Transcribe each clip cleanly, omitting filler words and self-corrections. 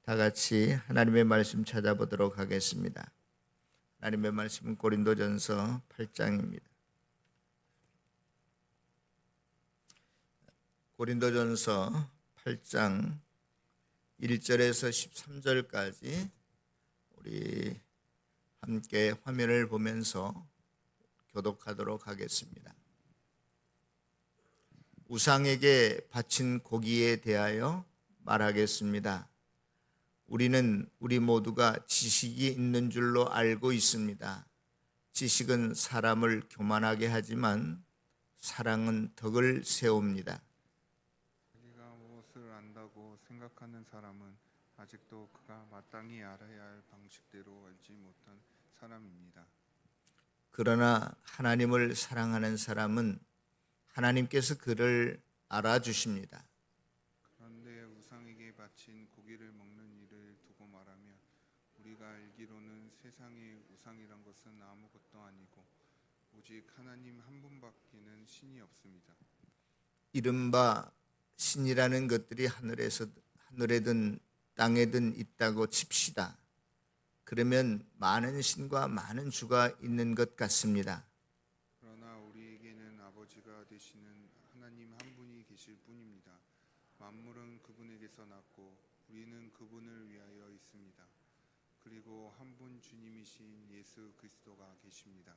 다 같이 하나님의 말씀 찾아보도록 하겠습니다. 하나님의 말씀은 고린도전서 8장입니다. 고린도전서 8장 1절에서 13절까지 우리 함께 화면을 보면서 교독하도록 하겠습니다. 우상에게 바친 고기에 대하여 말하겠습니다. 우리 모두가 지식이 있는 줄로 알고 있습니다. 지식은 사람을 교만하게 하지만 사랑은 덕을 세웁니다. 자기가 무엇을 안다고 생각하는 사람은 아직도 그가 마땅히 알아야 할 방식대로 알지 못한 사람입니다. 그러나 하나님을 사랑하는 사람은 하나님께서 그를 알아주십니다. 그런데 우상에게 바친 고기를 먹는 일을 두고 말하면 우리가 알기로는 세상에 우상이란 것은 아무것도 아니고 오직 하나님 한 분밖에는 신이 없습니다. 이른바 신이라는 것들이 하늘에든 땅에든 있다고 칩시다. 그러면 많은 신과 많은 주가 있는 것 같습니다. 그러나 우리에게는 아버지가 되시는 하나님 한 분이 계실 뿐입니다. 만물은 그분에게서 났고 우리는 그분을 위하여 있습니다. 그리고 한 분 주님이신 예수 그리스도가 계십니다.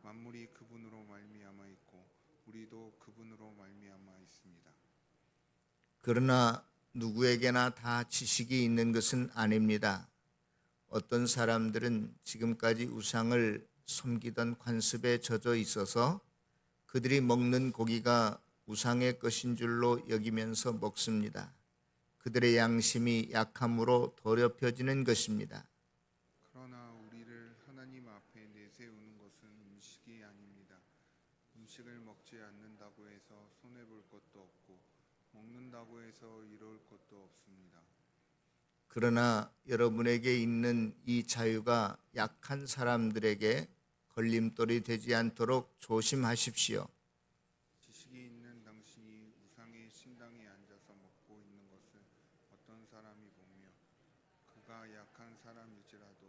만물이 그분으로 말미암아 있고 우리도 그분으로 말미암아 있습니다. 그러나 누구에게나 다 지식이 있는 것은 아닙니다. 어떤 사람들은 지금까지 우상을 섬기던 관습에 젖어 있어서 그들이 먹는 고기가 우상의 것인 줄로 여기면서 먹습니다. 그들의 양심이 약함으로 더럽혀지는 것입니다. 그러나 우리를 하나님 앞에 내세우는 것은 음식이 아닙니다. 음식을 먹지 않는다고 해서 손해볼 것도 없고 먹는다고 해서 이로울 것도 없습니다. 그러나 여러분에게 있는 이 자유가 약한 사람들에게 걸림돌이 되지 않도록 조심하십시오. 지식이 있는 당신이 우상의 신당에 앉아서 먹고 있는 것을 어떤 사람이 보며 그가 약한 사람일지라도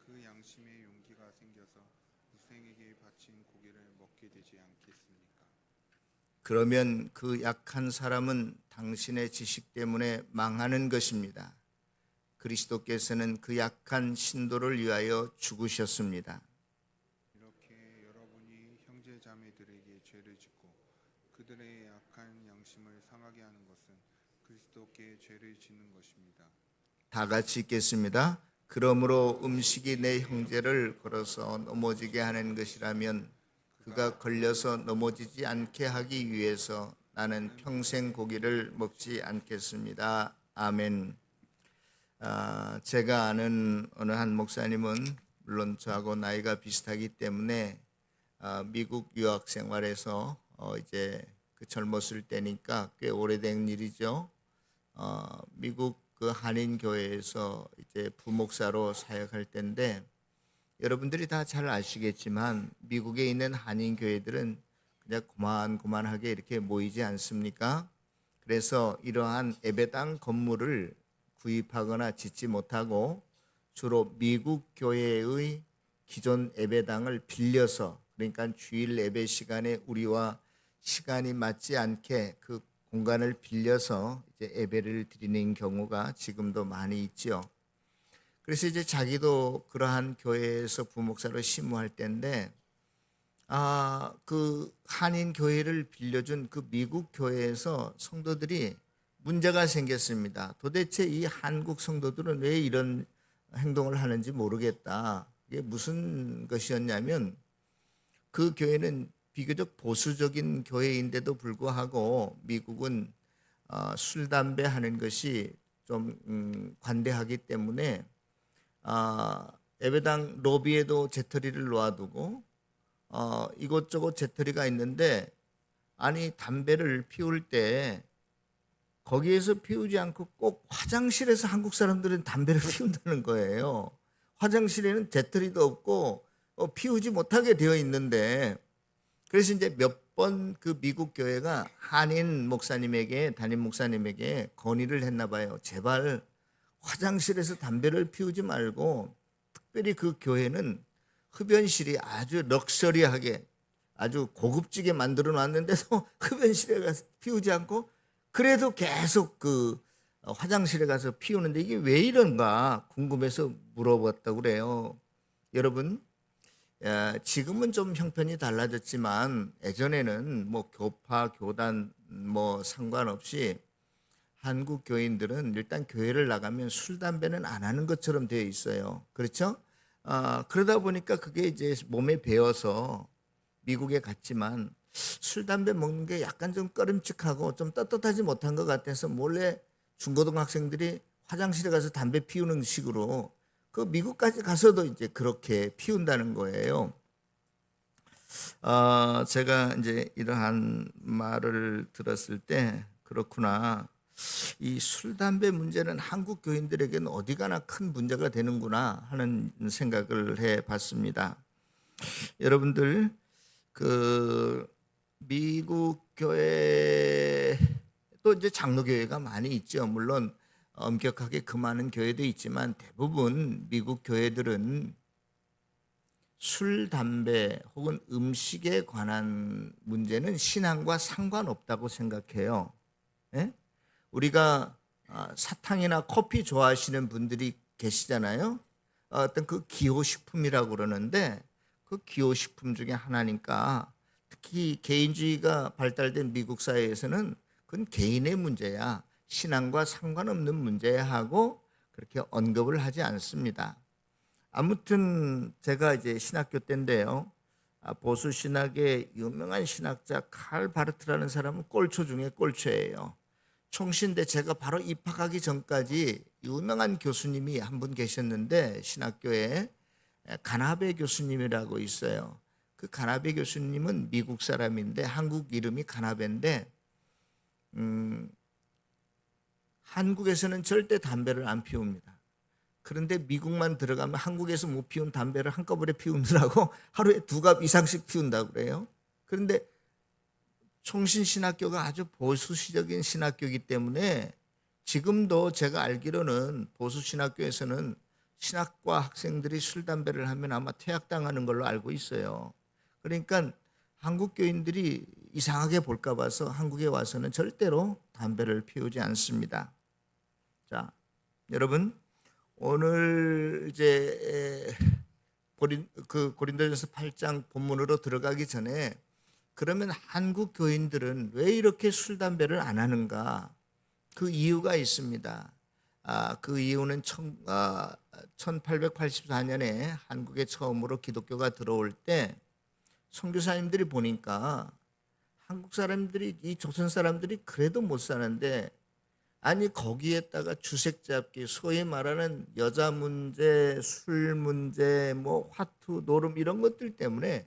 그 양심에 용기가 생겨서 우상에게 바친 고기를 먹게 되지 않겠습니까? 그러면 그 약한 사람은 당신의 지식 때문에 망하는 것입니다. 그리스도께서는 그 약한 신도를 위하여 죽으셨습니다. 이렇게 여러분이 형제 자매들에게 죄를 짓고 그들의 약한 양심을 상하게 하는 것은 그리스도께 죄를 짓는 것입니다. 다 같이 읽겠습니다. 그러므로 음식이 내 형제를 걸어서 넘어지게 하는 것이라면 그가 걸려서 넘어지지 않게 하기 위해서 나는 평생 고기를 먹지 않겠습니다. 아멘. 제가 아는 어느 한 목사님은 물론 저하고 나이가 비슷하기 때문에 미국 유학 생활에서 이제 그 젊었을 때니까 꽤 오래된 일이죠. 미국 그 한인 교회에서 이제 부목사로 사역할 때인데 여러분들이 다 잘 아시겠지만 미국에 있는 한인 교회들은 그냥 고만고만하게 이렇게 모이지 않습니까? 그래서 이러한 예배당 건물을 구입하거나 짓지 못하고 주로 미국 교회의 기존 예배당을 빌려서, 그러니까 주일 예배 시간에 우리와 시간이 맞지 않게 그 공간을 빌려서 이제 예배를 드리는 경우가 지금도 많이 있죠. 그래서 이제 자기도 그러한 교회에서 부목사로 심무할 때인데 그 한인 교회를 빌려준 그 미국 교회에서 성도들이 문제가 생겼습니다. 도대체 이 한국 성도들은 왜 이런 행동을 하는지 모르겠다. 이게 무슨 것이었냐면 그 교회는 비교적 보수적인 교회인데도 불구하고 미국은 술, 담배 하는 것이 좀 관대하기 때문에 예배당 로비에도 재터리를 놓아두고 이곳저곳 재터리가 있는데 아니 담배를 피울 때 거기에서 피우지 않고 꼭 화장실에서 한국 사람들은 담배를 피운다는 거예요. 화장실에는 재터리도 없고 피우지 못하게 되어 있는데 그래서 이제 몇 번 그 미국 교회가 한인 목사님에게 담임 목사님에게 건의를 했나 봐요. 제발 화장실에서 담배를 피우지 말고, 특별히 그 교회는 흡연실이 아주 럭셔리하게 아주 고급지게 만들어 놨는데도 흡연실에 가서 피우지 않고, 그래도 계속 그 화장실에 가서 피우는데 이게 왜 이런가 궁금해서 물어봤다고 그래요. 여러분, 지금은 좀 형편이 달라졌지만 예전에는 뭐 교파, 교단 뭐 상관없이 한국 교인들은 일단 교회를 나가면 술, 담배는 안 하는 것처럼 되어 있어요. 그렇죠? 그러다 보니까 그게 이제 몸에 배어서 미국에 갔지만 술, 담배 먹는 게 약간 좀 꺼림칙하고 좀 떳떳하지 못한 것 같아서 몰래 중고등학생들이 화장실에 가서 담배 피우는 식으로 그 미국까지 가서도 이제 그렇게 피운다는 거예요. 제가 이제 이러한 말을 들었을 때 그렇구나. 이 술, 담배 문제는 한국 교인들에게는 어디 가나 큰 문제가 되는구나 하는 생각을 해 봤습니다. 여러분들, 그 미국 교회 또 이제 장로교회가 많이 있죠. 물론 엄격하게 금하는 교회도 있지만 대부분 미국 교회들은 술, 담배 혹은 음식에 관한 문제는 신앙과 상관없다고 생각해요. 예? 우리가 사탕이나 커피 좋아하시는 분들이 계시잖아요. 어떤 그 기호식품이라고 그러는데 그 기호식품 중에 하나니까, 특히 개인주의가 발달된 미국 사회에서는 그건 개인의 문제야, 신앙과 상관없는 문제야 하고 그렇게 언급을 하지 않습니다. 아무튼 제가 이제 신학교 때인데요. 보수 신학의 유명한 신학자 칼 바르트라는 사람은 꼴초 중에 꼴초예요. 총신대 제가 바로 입학하기 전까지 유명한 교수님이 한 분 계셨는데, 신학교에 가나베 교수님이라고 있어요. 그 가나베 교수님은 미국 사람인데 한국 이름이 가나베인데, 한국에서는 절대 담배를 안 피웁니다. 그런데 미국만 들어가면 한국에서 못 피운 담배를 한꺼번에 피우느라고 하루에 2갑 이상씩 피운다고 그래요. 그런데 총신신학교가 아주 보수적인 신학교이기 때문에 지금도 제가 알기로는 보수신학교에서는 신학과 학생들이 술, 담배를 하면 아마 퇴학당하는 걸로 알고 있어요. 그러니까 한국 교인들이 이상하게 볼까 봐서 한국에 와서는 절대로 담배를 피우지 않습니다. 자, 여러분, 오늘 이제 고린도전서 8장 본문으로 들어가기 전에, 그러면 한국 교인들은 왜 이렇게 술, 담배를 안 하는가? 그 이유가 있습니다. 그 이유는 1884년에 한국에 처음으로 기독교가 들어올 때 선교사님들이 보니까 한국 사람들이, 이 조선 사람들이 그래도 못 사는데, 아니 거기에다가 주색 잡기, 소위 말하는 여자 문제, 술 문제, 뭐 화투, 노름 이런 것들 때문에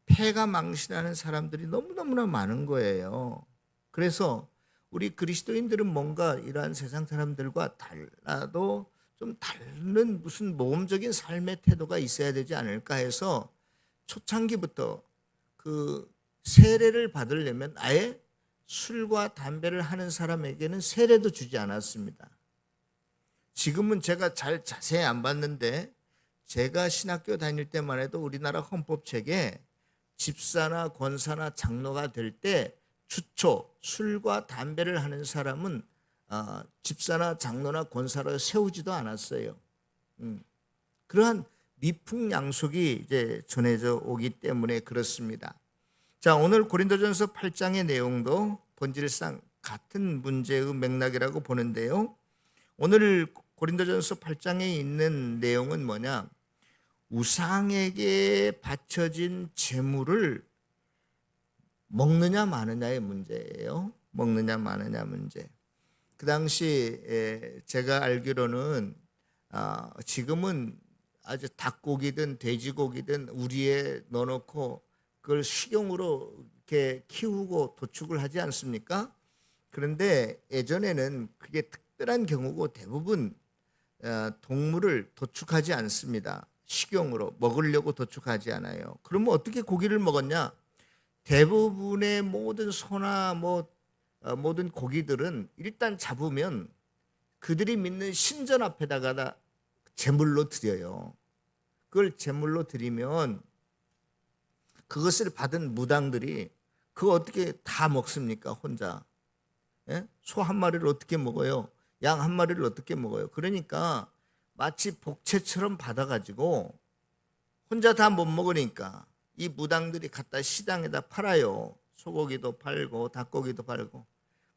폐가 망신하는 사람들이 너무너무나 많은 거예요. 그래서 우리 그리스도인들은 뭔가 이러한 세상 사람들과 달라도 좀 다른 무슨 모험적인 삶의 태도가 있어야 되지 않을까 해서 초창기부터 그 세례를 받으려면 아예 술과 담배를 하는 사람에게는 세례도 주지 않았습니다. 지금은 제가 잘 자세히 안 봤는데, 제가 신학교 다닐 때만 해도 우리나라 헌법책에 집사나 권사나 장로가 될 때 주초 술과 담배를 하는 사람은 집사나 장로나 권사로 세우지도 않았어요. 그러한 미풍양속이 이제 전해져 오기 때문에 그렇습니다. 자, 오늘 고린도전서 8장의 내용도 본질상 같은 문제의 맥락이라고 보는데요. 오늘 고린도전서 8장에 있는 내용은 뭐냐? 우상에게 바쳐진 제물을 먹느냐 마느냐의 문제예요. 먹느냐 마느냐 문제. 그 당시 제가 알기로는 지금은 아주 닭고기든 돼지고기든 우리에 넣어놓고 그걸 식용으로 이렇게 키우고 도축을 하지 않습니까? 그런데 예전에는 그게 특별한 경우고 대부분 동물을 도축하지 않습니다. 식용으로 먹으려고 도축하지 않아요. 그러면 어떻게 고기를 먹었냐? 대부분의 모든 소나 모든 고기들은 일단 잡으면 그들이 믿는 신전 앞에다가 제물로 드려요. 그걸 제물로 드리면 그것을 받은 무당들이 그거 어떻게 다 먹습니까? 혼자. 예? 소 한 마리를 어떻게 먹어요? 양 한 마리를 어떻게 먹어요? 그러니까 마치 복채처럼 받아가지고 혼자 다 못 먹으니까 이 무당들이 갖다 시장에다 팔아요. 소고기도 팔고 닭고기도 팔고.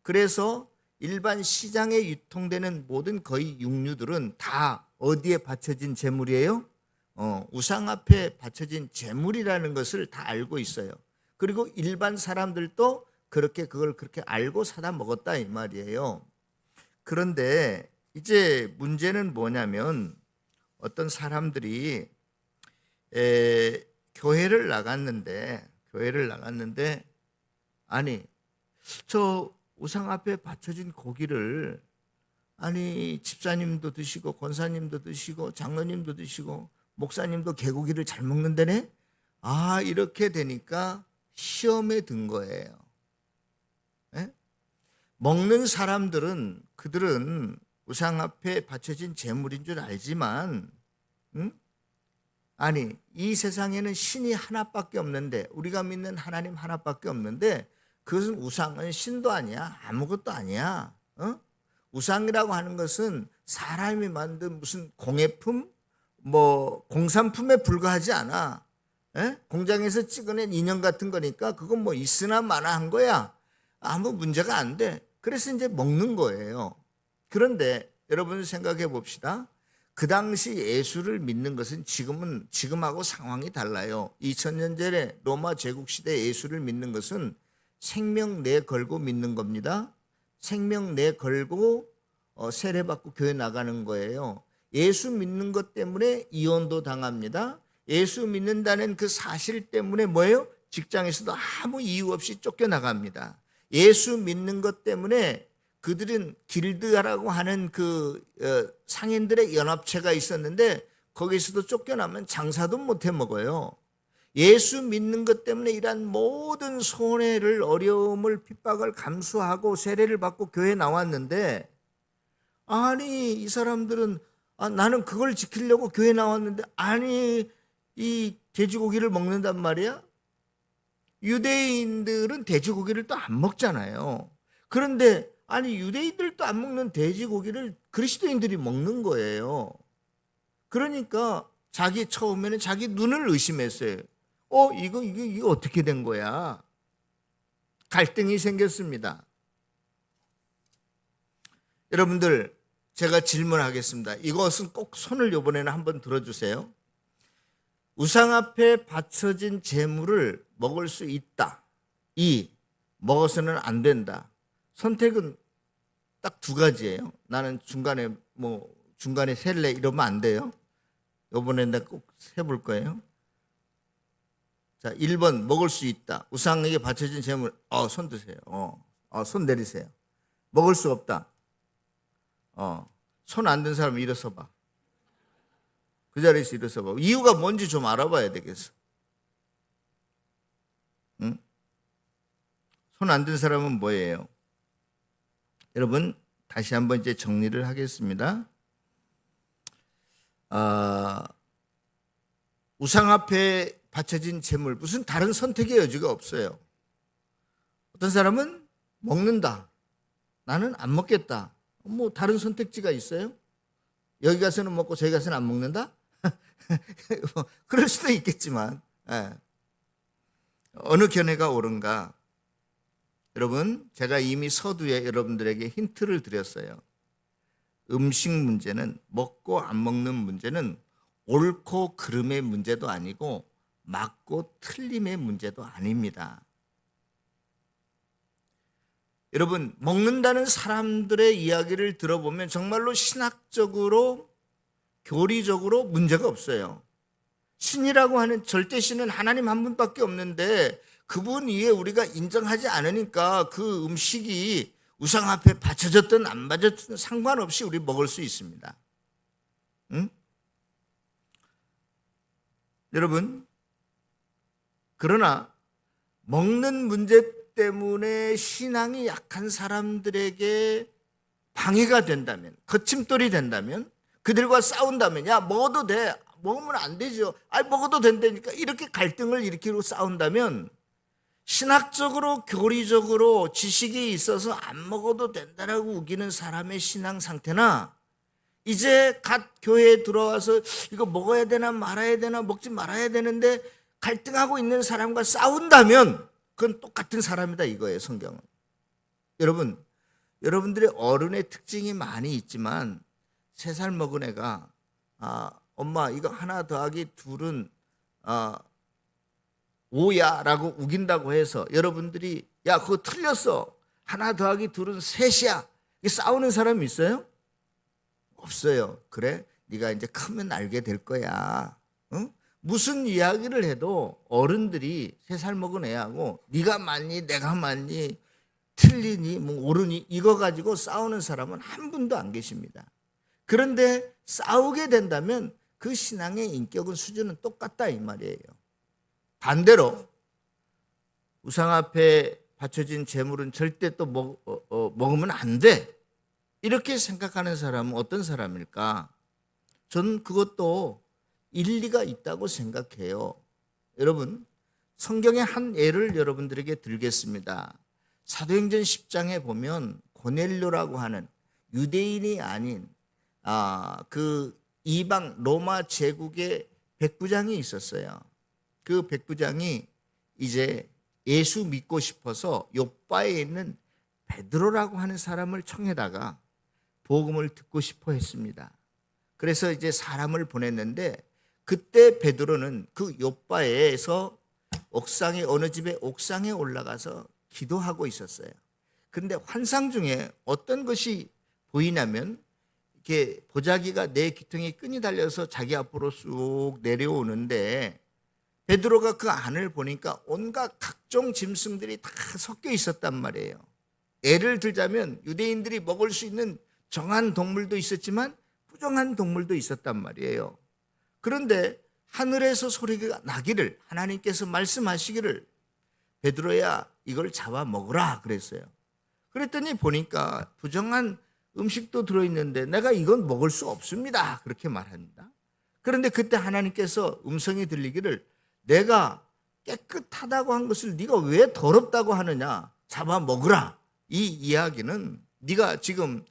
그래서 일반 시장에 유통되는 모든 거의 육류들은 다 어디에 바쳐진 제물이에요? 우상 앞에 바쳐진 제물이라는 것을 다 알고 있어요. 그리고 일반 사람들도 그걸 그렇게 알고 사다 먹었다 이 말이에요. 그런데 이제 문제는 뭐냐면 어떤 사람들이 교회를 나갔는데 아니 저 우상 앞에 바쳐진 고기를 아니 집사님도 드시고 권사님도 드시고 장로님도 드시고 목사님도 개고기를 잘 먹는다네. 아 이렇게 되니까 시험에 든 거예요. 예? 먹는 사람들은 그들은 우상 앞에 바쳐진 제물인 줄 알지만 아니 이 세상에는 신이 하나밖에 없는데 우리가 믿는 하나님 하나밖에 없는데 그것은 우상은 신도 아니야. 아무것도 아니야. 우상이라고 하는 것은 사람이 만든 무슨 공예품 공산품에 불과하지 않아. 공장에서 찍어낸 인형 같은 거니까 그건 뭐 있으나 마나 한 거야. 아무 문제가 안 돼. 그래서 이제 먹는 거예요. 그런데 여러분 생각해 봅시다. 그 당시 예수를 믿는 것은 지금하고 상황이 달라요. 2000년 전에 로마 제국 시대 예수를 믿는 것은 생명 내 걸고 믿는 겁니다. 생명 내 걸고 세례받고 교회 나가는 거예요. 예수 믿는 것 때문에 이혼도 당합니다. 예수 믿는다는 그 사실 때문에 뭐예요? 직장에서도 아무 이유 없이 쫓겨나갑니다. 예수 믿는 것 때문에 그들은 길드라고 하는 그 상인들의 연합체가 있었는데 거기서도 쫓겨나면 장사도 못해 먹어요. 예수 믿는 것 때문에 이러한 모든 손해를 어려움을 핍박을 감수하고 세례를 받고 교회에 나왔는데 아니 이 사람들은 나는 그걸 지키려고 교회 나왔는데 아니 이 돼지고기를 먹는단 말이야. 유대인들은 돼지고기를 또 안 먹잖아요. 그런데 아니 유대인들도 안 먹는 돼지고기를 그리스도인들이 먹는 거예요. 그러니까 처음에는 자기 눈을 의심했어요. 이거 어떻게 된 거야? 갈등이 생겼습니다. 여러분들 제가 질문하겠습니다. 이것은 꼭 손을 이번에는 한번 들어주세요. 우상 앞에 바쳐진 제물을 먹을 수 있다. 먹어서는 안 된다. 선택은 딱 두 가지예요. 나는 중간에 셀래 이러면 안 돼요. 이번에 내가 꼭 해볼 거예요. 자, 1번 먹을 수 있다. 우상에게 바쳐진 제물. 손 드세요. 손 내리세요. 먹을 수 없다. 손 안 든 사람 일어서 봐. 그 자리에서 일어서 봐. 이유가 뭔지 좀 알아봐야 되겠어. 응? 손 안 든 사람은 뭐예요? 여러분 다시 한번 이제 정리를 하겠습니다. 우상 앞에 바쳐진 제물 무슨 다른 선택의 여지가 없어요. 어떤 사람은 먹는다. 나는 안 먹겠다. 뭐 다른 선택지가 있어요? 여기 가서는 먹고 저기 가서는 안 먹는다? 그럴 수도 있겠지만 어느 견해가 옳은가? 여러분 제가 이미 서두에 여러분들에게 힌트를 드렸어요. 음식 문제는 먹고 안 먹는 문제는 옳고 그름의 문제도 아니고 맞고 틀림의 문제도 아닙니다. 여러분 먹는다는 사람들의 이야기를 들어보면 정말로 신학적으로 교리적으로 문제가 없어요. 신이라고 하는 절대신은 하나님 한 분밖에 없는데 그분 위에 우리가 인정하지 않으니까 그 음식이 우상 앞에 바쳐졌든 안 바쳐졌든 상관없이 우리 먹을 수 있습니다. 응? 여러분 그러나 먹는 문제 때문에 신앙이 약한 사람들에게 방해가 된다면, 거침돌이 된다면, 그들과 싸운다면, 야 먹어도 돼, 먹으면 안 되죠, 먹어도 된다니까, 이렇게 갈등을 일으키고 싸운다면 신학적으로 교리적으로 지식이 있어서 안 먹어도 된다라고 우기는 사람의 신앙 상태나, 이제 갓 교회에 들어와서 이거 먹어야 되나 말아야 되나, 먹지 말아야 되는데 갈등하고 있는 사람과 싸운다면 그건 똑같은 사람이다 이거예요, 성경은. 여러분, 여러분들의 어른의 특징이 많이 있지만 3살 먹은 애가 엄마 이거 하나 더하기 둘은 5야 라고 우긴다고 해서 여러분들이 야 그거 틀렸어, 하나 더하기 둘은 3이야, 싸우는 사람이 있어요? 없어요. 그래? 네가 이제 크면 알게 될 거야. 응? 무슨 이야기를 해도 어른들이 3살 먹은 애하고 네가 맞니 내가 맞니 틀리니 뭐 옳으니 이거 가지고 싸우는 사람은 한 분도 안 계십니다. 그런데 싸우게 된다면 그 신앙의 인격은 수준은 똑같다 이 말이에요. 반대로 우상 앞에 바쳐진 제물은 절대 또 먹으면 안 돼, 이렇게 생각하는 사람은 어떤 사람일까? 저는 그것도 일리가 있다고 생각해요. 여러분, 성경의 한 예를 여러분들에게 들겠습니다. 사도행전 10장에 보면 고넬료라고 하는 유대인이 아닌 그 이방 로마 제국의 백부장이 있었어요. 그 백부장이 이제 예수 믿고 싶어서 욥바에 있는 베드로라고 하는 사람을 청해다가 복음을 듣고 싶어 했습니다. 그래서 이제 사람을 보냈는데, 그때 베드로는 그 욥바에서 옥상에, 어느 집의 옥상에 올라가서 기도하고 있었어요. 그런데 환상 중에 어떤 것이 보이냐면, 이렇게 보자기가 내 귀퉁이에 끈이 달려서 자기 앞으로 쑥 내려오는데, 베드로가 그 안을 보니까 온갖 각종 짐승들이 다 섞여 있었단 말이에요. 예를 들자면 유대인들이 먹을 수 있는 정한 동물도 있었지만 부정한 동물도 있었단 말이에요. 그런데 하늘에서 소리가 나기를, 하나님께서 말씀하시기를 베드로야 이걸 잡아 먹으라 그랬어요. 그랬더니 보니까 부정한 음식도 들어있는데 내가 이건 먹을 수 없습니다 그렇게 말합니다. 그런데 그때 하나님께서 음성이 들리기를 내가 깨끗하다고 한 것을 네가 왜 더럽다고 하느냐, 잡아 먹으라. 이 이야기는 네가 지금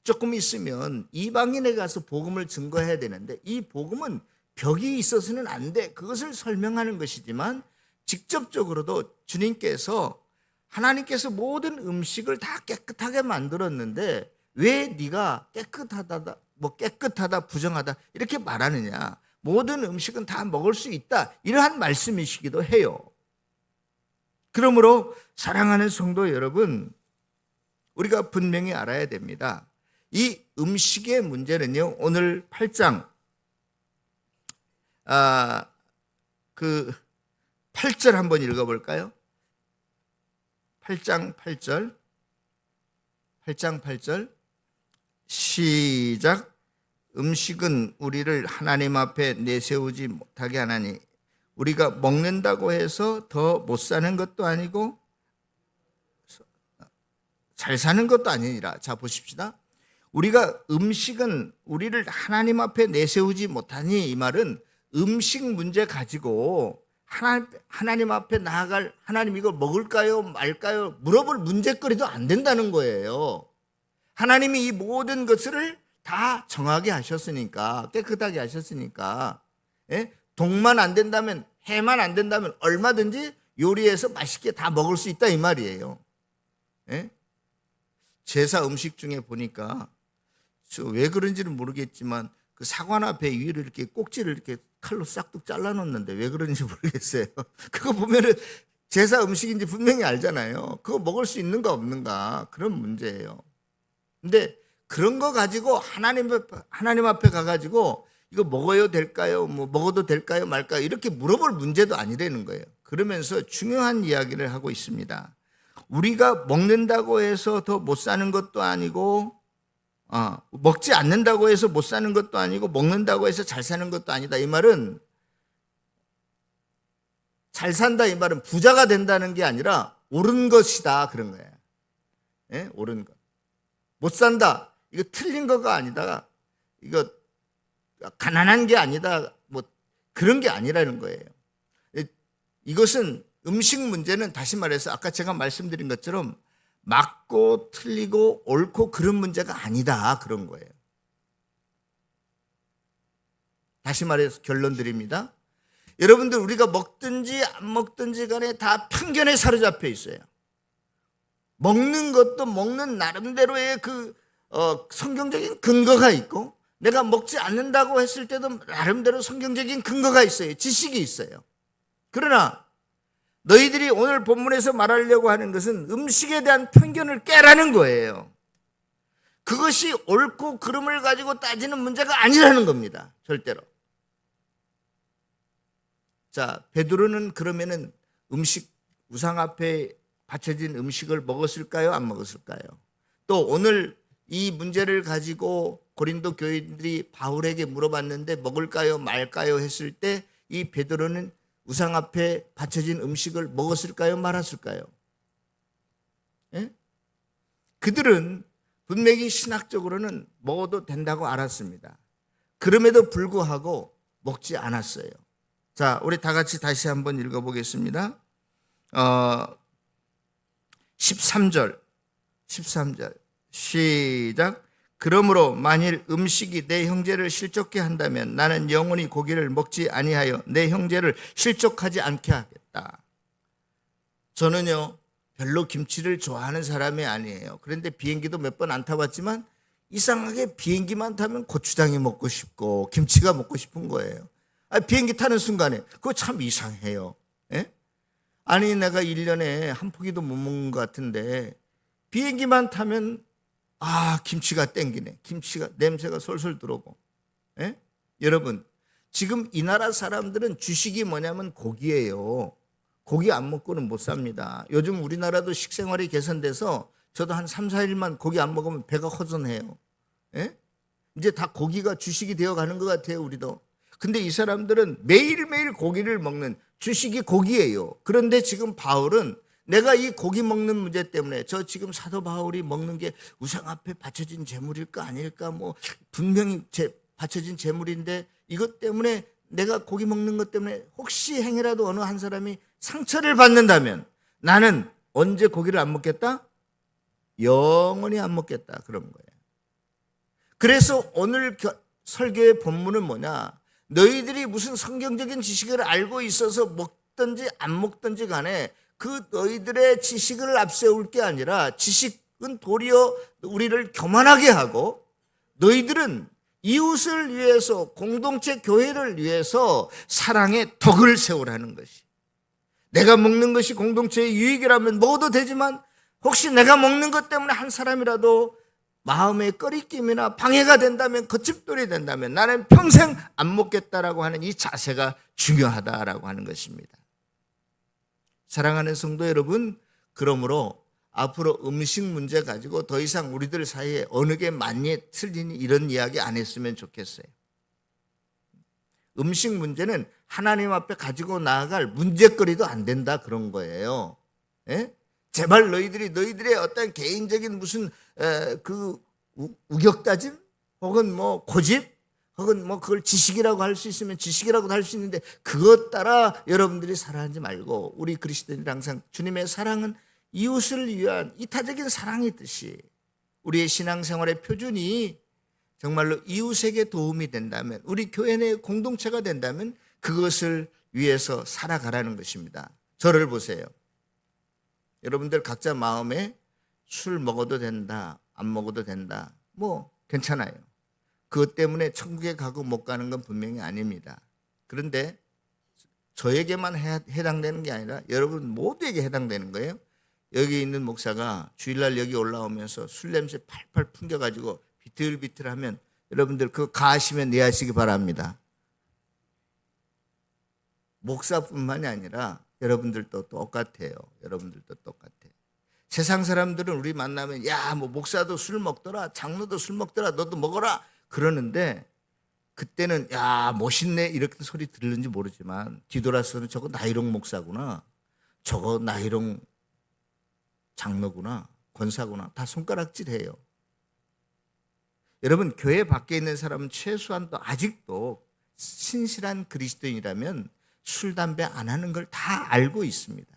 조금 있으면 이방인에 가서 복음을 증거해야 되는데 이 복음은 벽이 있어서는 안 돼, 그것을 설명하는 것이지만 직접적으로도 주님께서, 하나님께서 모든 음식을 다 깨끗하게 만들었는데 왜 네가 깨끗하다 부정하다 이렇게 말하느냐, 모든 음식은 다 먹을 수 있다, 이러한 말씀이시기도 해요. 그러므로 사랑하는 성도 여러분, 우리가 분명히 알아야 됩니다. 이 음식의 문제는요, 오늘 8장 그 8절 한번 읽어볼까요? 8장 8절 시작. 음식은 우리를 하나님 앞에 내세우지 못하게 하나니 우리가 먹는다고 해서 더 못 사는 것도 아니고 잘 사는 것도 아니니라. 자 보십시다. 우리가 음식은 우리를 하나님 앞에 내세우지 못하니, 이 말은 음식 문제 가지고 하나님 앞에 나아갈, 하나님 이걸 먹을까요 말까요 물어볼 문제거리도 안 된다는 거예요. 하나님이 이 모든 것을 다 정하게 하셨으니까, 깨끗하게 하셨으니까, 동만 안 된다면, 해만 안 된다면 얼마든지 요리해서 맛있게 다 먹을 수 있다 이 말이에요. 제사 음식 중에 보니까 왜 그런지는 모르겠지만 그 사과나 배 위를 이렇게 꼭지를 이렇게 칼로 싹둑 잘라놓는데 왜 그런지 모르겠어요. 그거 보면은 제사 음식인지 분명히 알잖아요. 그거 먹을 수 있는가 없는가, 그런 문제예요. 근데 그런 거 가지고 하나님 앞에 가가지고 이거 먹어야 될까요? 뭐 먹어도 될까요 말까요? 이렇게 물어볼 문제도 아니라는 거예요. 그러면서 중요한 이야기를 하고 있습니다. 우리가 먹는다고 해서 더 못 사는 것도 아니고, 먹지 않는다고 해서 못 사는 것도 아니고, 먹는다고 해서 잘 사는 것도 아니다. 이 말은, 잘 산다 이 말은 부자가 된다는 게 아니라 옳은 것이다 그런 거예요. 옳은 것. 못 산다. 이거 틀린 거가 아니다. 이거 가난한 게 아니다. 뭐 그런 게 아니라는 거예요. 이것은 음식 문제는 다시 말해서 아까 제가 말씀드린 것처럼 맞고 틀리고 옳고 그런 문제가 아니다. 그런 거예요. 다시 말해서 결론 드립니다. 여러분들 우리가 먹든지 안 먹든지 간에 다 편견에 사로잡혀 있어요. 먹는 것도 먹는 나름대로의 성경적인 근거가 있고 내가 먹지 않는다고 했을 때도 나름대로 성경적인 근거가 있어요. 지식이 있어요. 그러나 너희들이 오늘 본문에서 말하려고 하는 것은 음식에 대한 편견을 깨라는 거예요. 그것이 옳고 그름을 가지고 따지는 문제가 아니라는 겁니다. 절대로. 자, 베드로는 그러면은 우상 앞에 바쳐진 음식을 먹었을까요? 안 먹었을까요? 또 오늘 이 문제를 가지고 고린도 교인들이 바울에게 물어봤는데 먹을까요? 말까요? 했을 때 이 베드로는 우상 앞에 바쳐진 음식을 먹었을까요? 말았을까요? 예? 그들은 분명히 신학적으로는 먹어도 된다고 알았습니다. 그럼에도 불구하고 먹지 않았어요. 자, 우리 다 같이 다시 한번 읽어보겠습니다. 13절 시작. 그러므로 만일 음식이 내 형제를 실족케 한다면 나는 영원히 고기를 먹지 아니하여 내 형제를 실족하지 않게 하겠다. 저는요 별로 김치를 좋아하는 사람이 아니에요. 그런데 비행기도 몇 번 안 타봤지만 이상하게 비행기만 타면 고추장이 먹고 싶고 김치가 먹고 싶은 거예요. 비행기 타는 순간에 그거 참 이상해요. 예? 아니 내가 1년에 한 포기도 못 먹는 것 같은데 비행기만 타면 김치가 땡기네. 김치가 냄새가 솔솔 들어오고. 예? 여러분 지금 이 나라 사람들은 주식이 뭐냐면 고기예요. 고기 안 먹고는 못 삽니다. 요즘 우리나라도 식생활이 개선돼서 저도 한 3, 4일만 고기 안 먹으면 배가 허전해요. 예? 이제 다 고기가 주식이 되어가는 것 같아요. 우리도. 근데 이 사람들은 매일매일 고기를 먹는 주식이 고기예요. 그런데 지금 바울은 내가 이 고기 먹는 문제 때문에 저 지금 사도 바울이 먹는 게 우상 앞에 바쳐진 제물일까 아닐까 분명히 바쳐진 제물인데 이것 때문에 내가 고기 먹는 것 때문에 혹시 행여라도 어느 한 사람이 상처를 받는다면 나는 언제 고기를 안 먹겠다? 영원히 안 먹겠다. 그런 거예요. 그래서 오늘 설교의 본문은 뭐냐? 너희들이 무슨 성경적인 지식을 알고 있어서 먹든지 안 먹든지 간에 그 너희들의 지식을 앞세울 게 아니라 지식은 도리어 우리를 교만하게 하고 너희들은 이웃을 위해서 공동체 교회를 위해서 사랑의 덕을 세우라는 것이. 내가 먹는 것이 공동체의 유익이라면 먹어도 되지만 혹시 내가 먹는 것 때문에 한 사람이라도 마음의 꺼리낌이나 방해가 된다면 거짓돌이 된다면 나는 평생 안 먹겠다라고 하는 이 자세가 중요하다라고 하는 것입니다. 사랑하는 성도 여러분, 그러므로 앞으로 음식 문제 가지고 더 이상 우리들 사이에 어느 게 맞니 틀리니 이런 이야기 안 했으면 좋겠어요. 음식 문제는 하나님 앞에 가지고 나아갈 문제거리도 안 된다 그런 거예요. 예? 제발 너희들의 어떤 개인적인 무슨 우격다짐 혹은 고집 혹은 그걸 지식이라고 할 수 있으면 지식이라고도 할 수 있는데 그것 따라 여러분들이 살아가지 말고 우리 그리스도인들 항상 주님의 사랑은 이웃을 위한 이타적인 사랑이듯이 우리의 신앙생활의 표준이 정말로 이웃에게 도움이 된다면 우리 교회 내 공동체가 된다면 그것을 위해서 살아가라는 것입니다. 저를 보세요. 여러분들 각자 마음에 술 먹어도 된다 안 먹어도 된다 괜찮아요. 그것 때문에 천국에 가고 못 가는 건 분명히 아닙니다. 그런데 저에게만 해당되는 게 아니라 여러분 모두에게 해당되는 거예요. 여기 있는 목사가 주일날 여기 올라오면서 술 냄새 팔팔 풍겨가지고 비틀비틀하면 여러분들 그거 가하시면 이해하시기 바랍니다. 목사뿐만이 아니라 여러분들도 똑같아요. 여러분들도 똑같아요. 세상 사람들은 우리 만나면 목사도 술 먹더라 장로도 술 먹더라 너도 먹어라 그러는데 그때는 멋있네 이렇게 소리 들는지 모르지만 뒤돌아서는 저거 나이롱 목사구나 저거 나이롱 장로구나 권사구나 다 손가락질해요. 여러분, 교회 밖에 있는 사람은 최소한도 아직도 신실한 그리스도인이라면 술, 담배 안 하는 걸 다 알고 있습니다.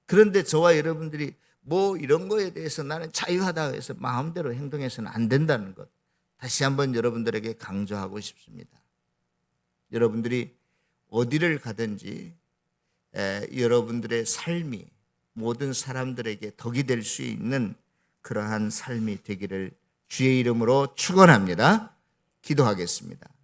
그런데 저와 여러분들이 뭐 이런 거에 대해서 나는 자유하다 해서 마음대로 행동해서는 안 된다는 것, 다시 한번 여러분들에게 강조하고 싶습니다. 여러분들이 어디를 가든지 여러분들의 삶이 모든 사람들에게 덕이 될 수 있는 그러한 삶이 되기를 주의 이름으로 축원합니다. 기도하겠습니다.